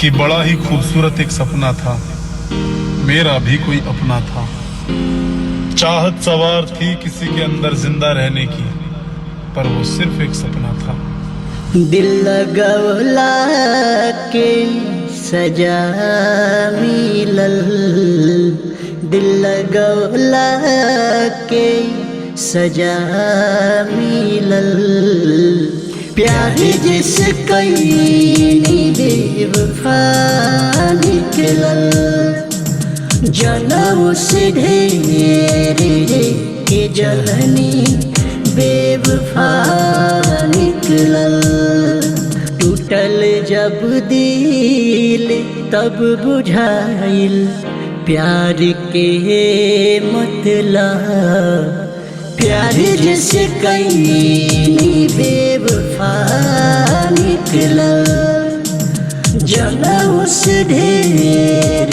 कि बड़ा ही खूबसूरत एक सपना था, मेरा भी कोई अपना था। चाहत सवार थी किसी के अंदर जिंदा रहने की, पर वो सिर्फ एक सपना था। दिल लगवला के सजा मिलल, दिल लगवला के सजा मिलल। प्यार जिसे कईनी बेवफा निकलल, जनम से ढेर के जलनी बेवफा निकलल। टूटल जब दिल तब बुझाइल प्यार के मतलब। प्यार जैसे कईनी बेवफा निकलल, जनम से ढेर